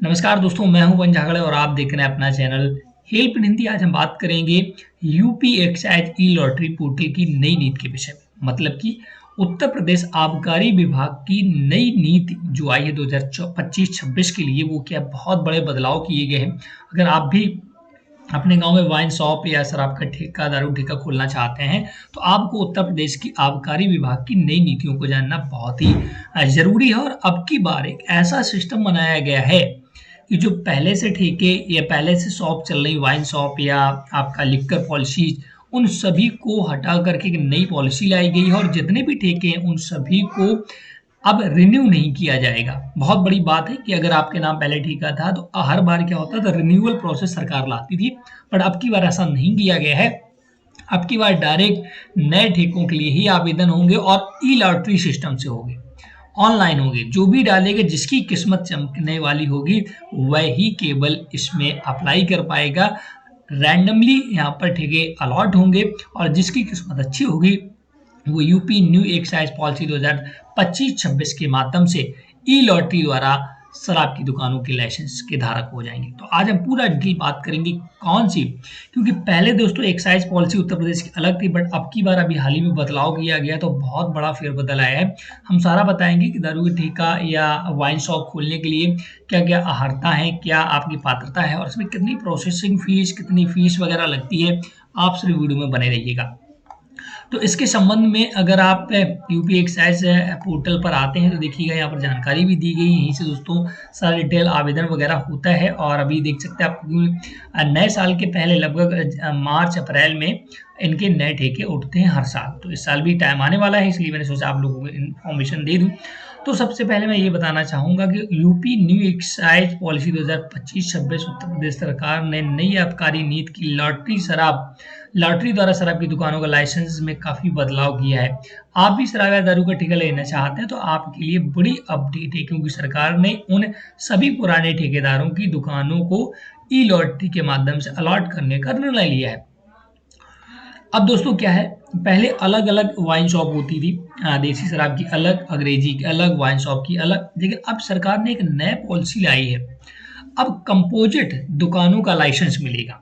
नमस्कार दोस्तों, मैं हूं वंश झागड़े और आप देख रहे हैं अपना चैनल हेल्प इन हिंदी। आज हम बात करेंगे यूपी एक्साइज ई लॉटरी पोर्टल की नई नीति के विषय में। मतलब कि उत्तर प्रदेश आबकारी विभाग की नई नीति जो आई है 2025-26 के लिए, वो क्या बहुत बड़े बदलाव किए गए हैं। अगर आप भी अपने गांव में वाइन शॉप या शराब का ठेका, दारू ठेका खोलना चाहते हैं, तो आपको उत्तर प्रदेश की आबकारी विभाग की नई नीतियों को जानना बहुत ही जरूरी है। और अब की बार एक ऐसा सिस्टम बनाया गया है कि जो पहले से ठेके या पहले से शॉप चल रही वाइन शॉप या आपका लिक्कर पॉलिसी, उन सभी को हटा करके एक नई पॉलिसी लाई गई है और जितने भी ठेके हैं उन सभी को अब रिन्यू नहीं किया जाएगा। बहुत बड़ी बात है कि अगर आपके नाम पहले ठेका था तो हर बार क्या होता था, रिन्यूअल प्रोसेस सरकार लाती थी, बट अब की बार ऐसा नहीं किया गया है। अब की बार डायरेक्ट नए ठेकों के लिए ही आवेदन होंगे और ई लॉटरी सिस्टम से होंगे, ऑनलाइन होंगे। जो भी डालेगा, जिसकी किस्मत चमकने वाली होगी वही केवल इसमें अप्लाई कर पाएगा। रैंडमली यहाँ पर ठेके अलॉट होंगे और जिसकी किस्मत अच्छी होगी वो यूपी न्यू एक्साइज पॉलिसी 2025-26 के माध्यम से ई लॉटरी द्वारा शराब की दुकानों के लाइसेंस के धारक हो जाएंगे। तो आज हम पूरा डिटेल बात करेंगे कौन सी, क्योंकि पहले दोस्तों एक्साइज पॉलिसी उत्तर प्रदेश की अलग थी, बट अब की बार अभी हाल ही में बदलाव किया गया तो बहुत बड़ा फेरबदल आया है। हम सारा बताएंगे कि दारू की ठेका या वाइन शॉप खोलने के लिए क्या क्या अहर्ता है, क्या आपकी पात्रता है और इसमें कितनी प्रोसेसिंग फीस, कितनी फीस वगैरह लगती है। आप सिर्फ वीडियो में बने रहिएगा। तो इसके संबंध में अगर आप यूपी एक्साइज पोर्टल पर आते हैं तो देखिएगा यहाँ पर जानकारी भी दी गई है। यहीं से दोस्तों सारा डिटेल आवेदन वगैरह होता है। और अभी देख सकते हैं आप, नए साल के पहले लगभग मार्च अप्रैल में इनके नए ठेके उठते हैं हर साल। तो इस साल भी टाइम आने वाला है, इसलिए मैंने सोचा आप लोगों को इन्फॉर्मेशन दे दूं। तो सबसे पहले मैं ये बताना चाहूँगा कि UP new excise policy 2025-26 Uttar Pradesh सरकार ने नई आबकारी नीति की लॉटरी द्वारा शराब की दुकानों का लाइसेंस में काफ़ी बदलाव किया है। आप भी शराब या दारू का ठेका लेना चाहते हैं तो आपके लिए बड़ी अपडेट है, क्योंकि सरकार ने उन सभी पुराने ठेकेदारों की दुकानों को ई लॉटरी के माध्यम से अलॉट करने का निर्णय लिया है। अब दोस्तों क्या है, पहले अलग अलग वाइन शॉप होती थी, देसी शराब की अलग, अंग्रेजी की अलग, वाइन शॉप की अलग। लेकिन अब सरकार ने एक नया पॉलिसी लाई है। अब कंपोजिट दुकानों का लाइसेंस मिलेगा।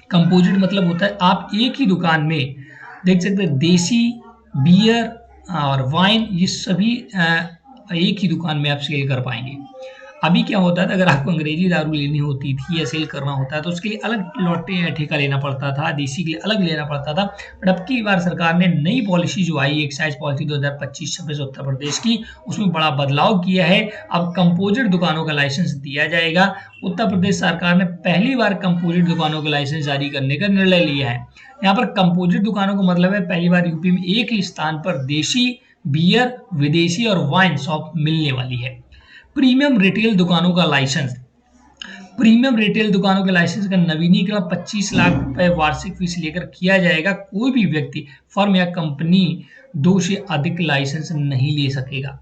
कंपोजिट मतलब होता है आप एक ही दुकान में देख सकते हैं देसी, बियर और वाइन, ये सभी एक ही दुकान में आप सेल कर पाएंगे। अभी क्या होता था, अगर आपको अंग्रेजी दारू लेनी होती थी या सेल करना होता है तो उसके लिए अलग लॉटे ठेका लेना पड़ता था, देसी के लिए अलग लेना पड़ता था। बट अब की बार सरकार ने नई पॉलिसी जो आई एक्साइज पॉलिसी 2025-26 उत्तर प्रदेश की, उसमें बड़ा बदलाव किया है। अब कंपोजिट दुकानों का लाइसेंस दिया जाएगा। उत्तर प्रदेश सरकार ने पहली बार कंपोजिट दुकानों का लाइसेंस जारी करने का निर्णय लिया है। यहाँ पर कंपोजिट दुकानों का मतलब है पहली बार यूपी में एक ही स्थान पर देसी, बियर, विदेशी और वाइन शॉप मिलने वाली है। प्रीमियम रिटेल दुकानों का लाइसेंस, प्रीमियम रिटेल दुकानों के लाइसेंस का नवीनीकरण 25 लाख रुपए वार्षिक फीस लेकर किया जाएगा। कोई भी व्यक्ति, फर्म या कंपनी 2 से अधिक लाइसेंस नहीं ले सकेगा।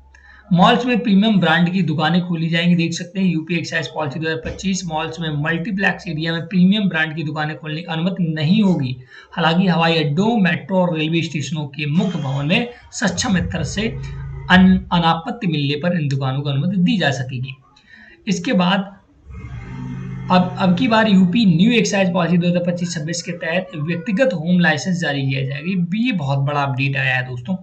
मॉल्स में प्रीमियम ब्रांड की दुकानें खोली जाएंगी। देख सकते हैं यूपी एक्साइज पॉलिसी 2025, मॉल्स में मल्टीप्लेक्स एरिया में प्रीमियम ब्रांड की दुकानें खोलने की अनुमति नहीं होगी। हालांकि हवाई अड्डों, मेट्रो और रेलवे स्टेशनों के मुख्य भवन में सक्षम स्तर से अनापत्ति मिलने पर इन दुकानों को अनुमति दी जा सकेगी। इसके बाद अब की बार यूपी न्यू एक्साइज पॉलिसी 2025-26 के तहत व्यक्तिगत होम लाइसेंस जारी किया जाएगा। ये बहुत बड़ा अपडेट आया है दोस्तों।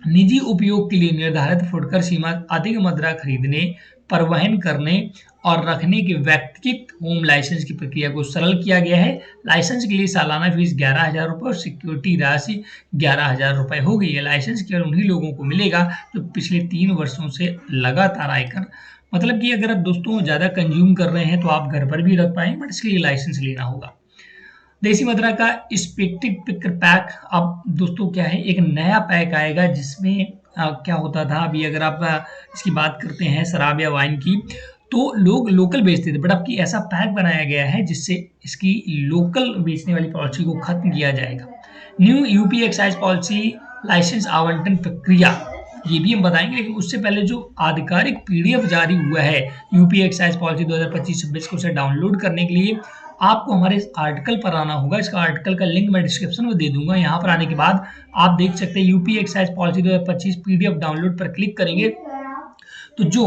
निजी उपयोग के लिए निर्धारित फुटकर सीमा अधिक मदिरा खरीदने, परिवहन करने और रखने के व्यक्तिगत होम लाइसेंस की प्रक्रिया को सरल किया गया है। लाइसेंस के लिए सालाना फीस 11,000 रुपये और सिक्योरिटी राशि 11,000 रुपये होगी। यह लाइसेंस केवल उन्हीं लोगों को मिलेगा जो पिछले 3 वर्षों से लगातार आयकर, मतलब कि अगर आप दोस्तों ज़्यादा कंज्यूम कर रहे हैं तो आप घर पर भी रख पाएंगे, बट इसके लिए लाइसेंस लेना होगा। देसी मदिरा का स्पेक्टिक पिकर पैक, अब दोस्तों क्या है, एक नया पैक आएगा जिसमें क्या होता था, अभी अगर आप इसकी बात करते हैं शराब या वाइन की, तो लोग लोकल बेचते थे, बट अब की ऐसा पैक बनाया गया है जिससे इसकी लोकल बेचने वाली पॉलिसी को खत्म किया जाएगा। New UP excise policy license आवंटन प्रक्रिया, ये भी हम बताएंगे, लेकिन उससे पहले जो आधिकारिक पीडीएफ जारी हुआ है यूपी एक्साइज पॉलिसी 2025-26 को, उसे डाउनलोड करने के लिए आपको हमारे इस आर्टिकल पर आना होगा। इसका आर्टिकल का लिंक मैं डिस्क्रिप्शन में दे दूंगा। यहाँ पर आने के बाद आप देख सकते हैं UP excise policy 2025 PDF download पर क्लिक करेंगे तो जो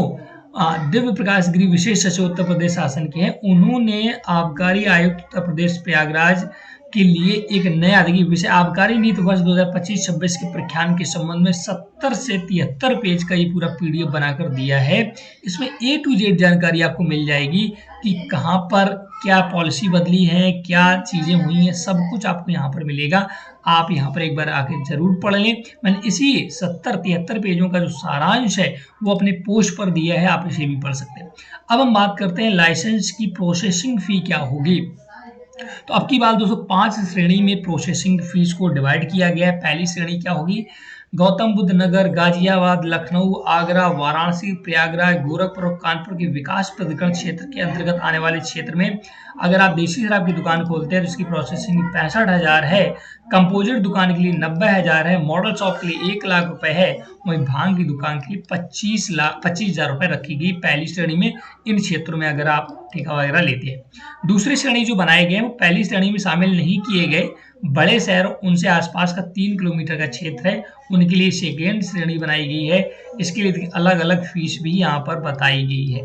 दिव्य प्रकाश गिरी विशेष सचिव उत्तर प्रदेश शासन के हैं। उन्होंने आबकारी आयुक्त उत्तर प्रदेश प्रयागराज के लिए एक नया देखिए विषय आबकारी नीति वर्ष 2025-26 के प्रख्यान के संबंध में 70 से 73 पेज का ये पूरा पीडीएफ बनाकर दिया है। इसमें ए टू जेड जानकारी आपको मिल जाएगी कि कहाँ पर क्या पॉलिसी बदली है, क्या चीज़ें हुई हैं, सब कुछ आपको यहाँ पर मिलेगा। आप यहाँ पर एक बार आके ज़रूर पढ़ लें। मैंने इसी 70-73 पेजों का जो सारांश है वो अपने पोस्ट पर दिया है, आप इसे भी पढ़ सकते हैं। अब हम बात करते हैं लाइसेंस की प्रोसेसिंग फ़ी क्या होगी। तो अब की बात दोस्तों 5 श्रेणी में प्रोसेसिंग फीस को डिवाइड किया गया है। पहली श्रेणी क्या होगी, गौतम बुद्ध नगर, गाजियाबाद, लखनऊ, आगरा, वाराणसी, प्रयागराज, गोरखपुर और कानपुर के विकास प्राधिकरण क्षेत्र के अंतर्गत आने वाले क्षेत्र में अगर आप देसी शराब की दुकान खोलते हैं तो इसकी प्रोसेसिंग 65,000 है, कंपोजिट दुकान के लिए 90,000 है, मॉडल शॉप के लिए 1 लाख रुपए है, वहीं भांग की दुकान के लिए 25,000 रुपए रखी गई पहली श्रेणी में, इन क्षेत्रों में अगर आप ठेका वगैरह लेते हैं। दूसरी श्रेणी जो बनाए गए वो पहली श्रेणी में शामिल नहीं किए गए बड़े शहर उनसे आसपास का 3 किलोमीटर का क्षेत्र है, उनके लिए सेकेंड श्रेणी बनाई गई है। इसके लिए अलग अलग फीस भी यहाँ पर बताई गई है।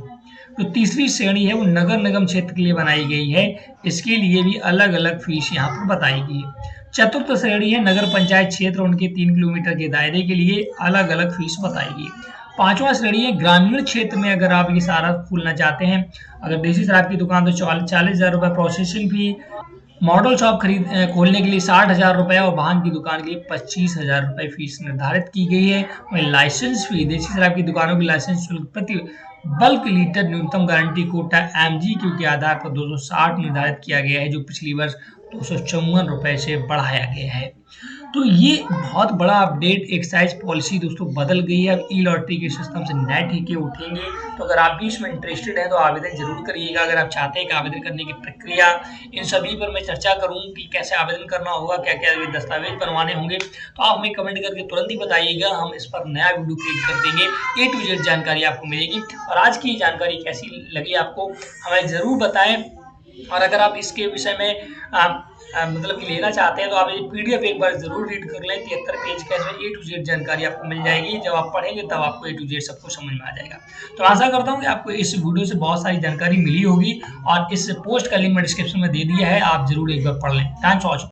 तो तीसरी श्रेणी है वो नगर निगम क्षेत्र के लिए बनाई गई है, इसके लिए भी अलग अलग फीस यहाँ पर बताई गई है। चतुर्थ श्रेणी है नगर पंचायत क्षेत्र उनके 3 किलोमीटर के दायरे के लिए अलग अलग फीस बताई गई है। पांचवा श्रेणी है ग्रामीण क्षेत्र में अगर आप ये सारा खोलना चाहते हैं, अगर देसी शराब की दुकान तो 40,000 रुपये प्रोसेसिंग फी, मॉडल शॉप खोलने के लिए 60,000 रुपये और वाहन की दुकान के लिए 25,000 रुपये फीस निर्धारित की गई है। वहीं लाइसेंस फी देसी शराब की दुकानों की लाइसेंस शुल्क प्रति बल्क लीटर न्यूनतम गारंटी कोटा MGQ के आधार पर 260 निर्धारित किया गया है, जो पिछली वर्ष 254 रुपये से बढ़ाया गया है। तो ये बहुत बड़ा अपडेट, एक्साइज पॉलिसी दोस्तों बदल गई है। अब ई लॉटरी के सिस्टम से नए ठेके उठेंगे, तो अगर आप भी इसमें इंटरेस्टेड हैं तो आवेदन जरूर करिएगा। अगर आप चाहते हैं कि आवेदन करने की प्रक्रिया इन सभी पर मैं चर्चा करूं कि कैसे आवेदन करना होगा, क्या क्या दस्तावेज बनवाने होंगे, तो आप हमें कमेंट करके तुरंत ही बताइएगा, हम इस पर नया वीडियो क्रिएट कर देंगे। ए टू जेड जानकारी आपको मिलेगी। और आज की जानकारी कैसी लगी आपको हमें ज़रूर बताएं। और अगर आप इसके विषय में मतलब कि लेना चाहते हैं तो आप ये पीडीएफ एक बार जरूर रीड कर लें। 73 पेज का इसमें ए टू जेड जानकारी आपको मिल जाएगी। जब आप पढ़ेंगे तब आपको ए टू जेड सब कुछ समझ में आ जाएगा। तो आशा करता हूँ कि आपको इस वीडियो से बहुत सारी जानकारी मिली होगी और इस पोस्ट का लिंक मैं डिस्क्रिप्शन में दे दिया है, आप जरूर एक बार पढ़ लें। Thanks for watching.